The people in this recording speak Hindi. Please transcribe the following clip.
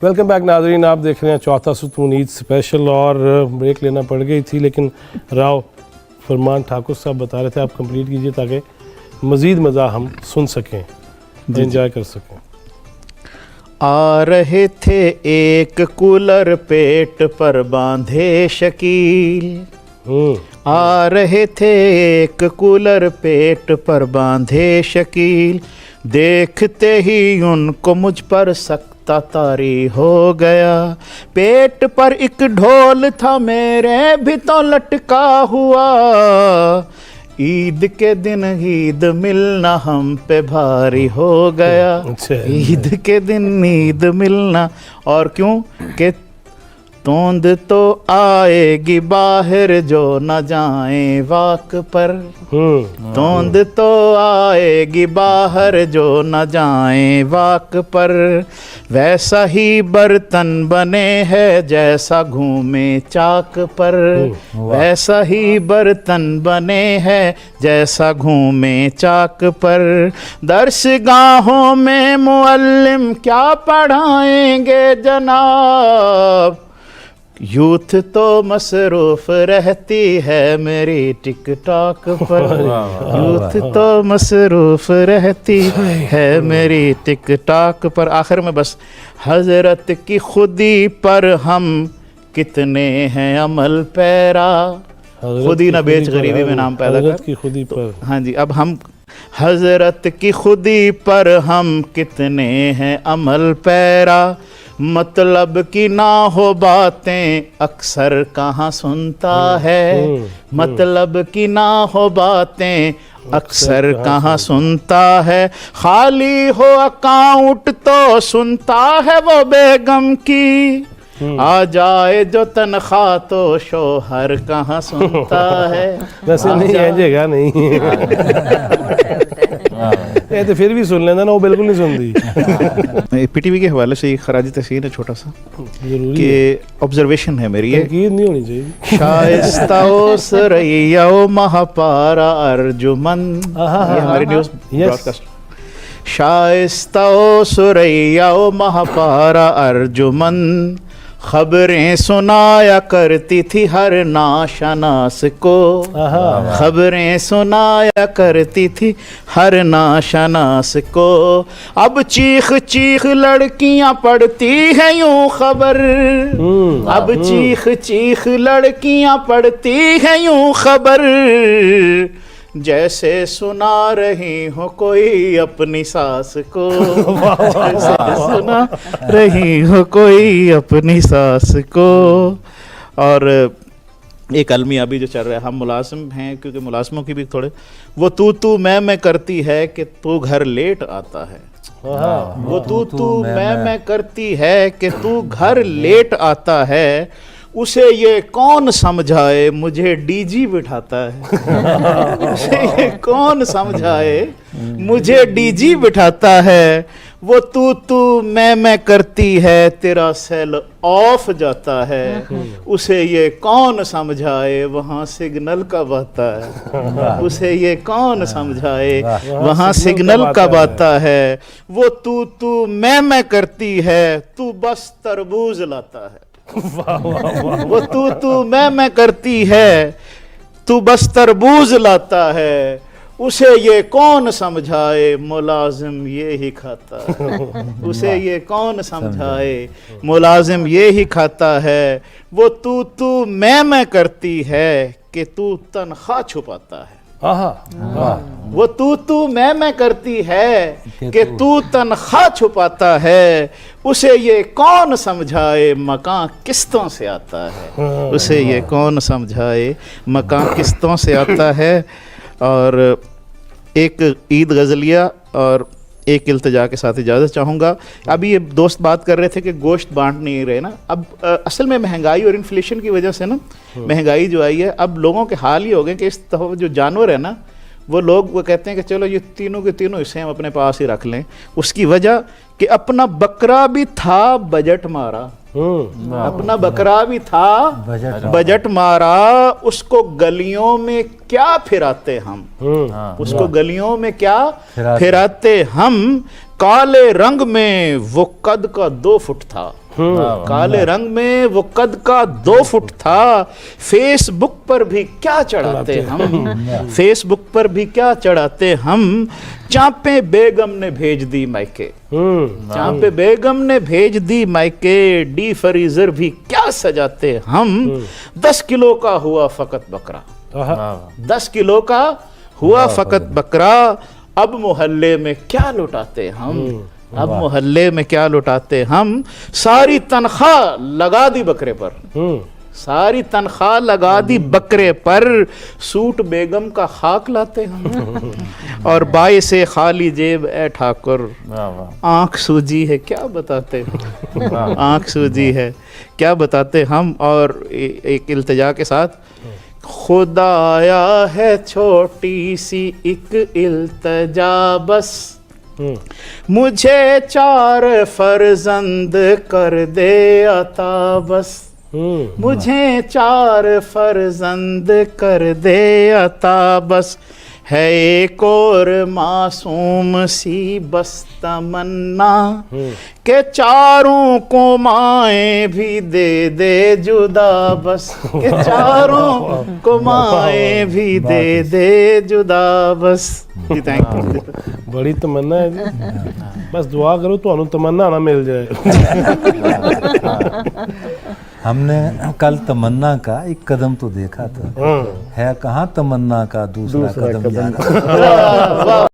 वेलकम बैक नाज़रीन, आप देख रहे हैं चौथा सुतून ईद स्पेशल। और ब्रेक लेना पड़ गई थी, लेकिन राव फरमान ठाकुर साहब बता रहे थे आप कंप्लीट कीजिए ताकि मज़ीद मज़ा हम सुन सकें, एंजॉय कर सकें। आ रहे थे एक कूलर पेट पर बांधे शकील, आ रहे थे एक कूलर पेट पर बांधे शकील, देखते ही उनको मुझ पर सकता तारी हो गया। पेट पर एक ढोल था मेरे भी तो लटका हुआ, ईद के दिन ईद मिलना हम पे भारी हो गया। ईद के दिन ईद मिलना, और क्यों कि तोंद तो आएगी बाहर जो न जाए वाक पर, तोंद तो आएगी बाहर जो न जाए वाक पर, वैसा ही बर्तन बने है जैसा घूमे चाक पर, वैसा ही बर्तन बने हैं जैसा घूमे चाक पर। दर्सगाहों में मुअल्लिम क्या पढ़ाएंगे जनाब, यूथ तो मसरूफ रहती है मेरी टिकटॉक पर, यूथ तो मसरूफ रहती है मेरी टिकटॉक पर। आखिर में बस, हजरत की खुदी पर हम कितने हैं अमल पैरा, खुदी ना बेच गरीबी में नाम पैदा कर की खुदी पर। हाँ जी, अब हम हजरत की खुदी पर हम कितने हैं अमल पैरा, मतलब की ना हो बातें अक्सर कहाँ सुनता है, मतलब की ना हो बातें अक्सर कहाँ सुनता है, खाली हो अकाउंट तो सुनता है वो बेगम की, आ जाए जो तनख्वाह तो शोहर कहाँ सुनता है। वैसे नहीं है जगह नहीं ये तो फिर भी सुन लेना ना, वो बिल्कुल नहीं सुनती। पीटीवी के हवाले से एक खराजी तस्वीर है छोटा सा कि ऑब्जर्वेशन है मेरी, ये नहीं होनी चाहिए। शाइस्ता सरैया महापारा अर्जुमन, ये हमारी न्यूज़ ब्रॉडकास्ट। शाइस्ता सुरैया महापारा अर्जुमन, खबरें सुनाया करती थी हर नाशनास को, खबरें सुनाया करती थी हर नाशनास को, अब चीख चीख लड़कियां पढ़ती हैं यूं खबर, अब चीख चीख लड़कियां पढ़ती हैं यूं खबर, जैसे सुना रही हो कोई अपनी सास को, जैसे सुना रही हो कोई अपनी सास को। और एक अलमिया भी जो चल रहा है, हम मुलाजिम हैं क्योंकि मुलाजिमों की भी थोड़े वो तू मैं करती है कि तू घर लेट आता है, वो तू मैं करती है कि तू घर लेट आता है, उसे ये कौन समझाए मुझे डीजी बिठाता है, उसे ये कौन समझाए मुझे डीजी बिठाता है, वो तू मैं करती है तेरा सेल ऑफ जाता है, उसे ये कौन समझाए वहाँ सिग्नल कब आता है, उसे ये कौन समझाए वहाँ सिग्नल कब आता है, वो तू मैं करती है तू बस तरबूज लाता है, वो तू मैं करती है तू बस तरबूज लाता है, उसे ये कौन समझाए मुलाजिम ये ही खाता है, उसे ये कौन समझाए मुलाजिम ये ही खाता है, वो तू मैं करती है कि तू तनख्वाह छुपाता है, वो तू मैं करती है कि तू तनख्वाह छुपाता है, उसे ये कौन समझाए मकान किस्तों से आता है, उसे ये कौन समझाए मकान किस्तों से आता है। और एक ईद गज़लिया और एक इल्तिजा के साथ इजाज़त चाहूँगा। अभी ये दोस्त बात कर रहे थे कि गोश्त बांट नहीं रहे ना, अब असल में महंगाई और इन्फ्लेशन की वजह से ना महंगाई जो आई है, अब लोगों के हाल ही हो गए कि इस तरह जो जानवर है ना वो लोग वो कहते हैं कि चलो ये तीनों के तीनों हिस्से हम अपने पास ही रख लें। उसकी वजह कि अपना बकरा भी था बजट मारा, अपना बकरा भी था बजट मारा, उसको गलियों में क्या फिराते हम, उसको गलियों में क्या फिराते हम, काले रंग में वो कद का 2 फुट था, काले रंग में वो कद का 2 फुट था। फेसबुक पर भी क्या चढ़ाते हम, फेसबुक पर भी क्या चढ़ाते हम, चांपे बेगम ने भेज दी मायके, चांपे बेगम ने भेज दी मायके, डी फ्रीजर भी क्या सजाते हम, 10 किलो का हुआ फकत बकरा, 10 किलो का हुआ फकत बकरा, अब मोहल्ले में क्या लुटाते हम, अब मोहल्ले में क्या लुटाते हम, सारी तनख्वाह लगा दी बकरे पर, सारी तनख्वाह लगा दी बकरे पर, सूट बेगम का खाक लाते हम, और बाई से खाली जेब ए ठाकुर, आंख सूजी है क्या बताते हम, आंख सूजी है क्या बताते हम। और एक इल्तिजा के साथ, खुदा आया है छोटी सी एक इल्तिजा बस, मुझे 4 फर्जंद कर दे अता बस, मुझे 4 फर्जंद कर दे अता बस, है एक और मासूम सी बस तमन्ना, के चारों को माए भी दे दे जुदा बस, के चारों को माए भी दे दे जुदा बस। जी थैंक यू। बड़ी तमन्ना है जी, बस दुआ करो तो तमन्ना ना मिल जाए। हमने कल तमन्ना का एक कदम तो देखा था, है कहाँ तमन्ना का दूसरा कदम जाना।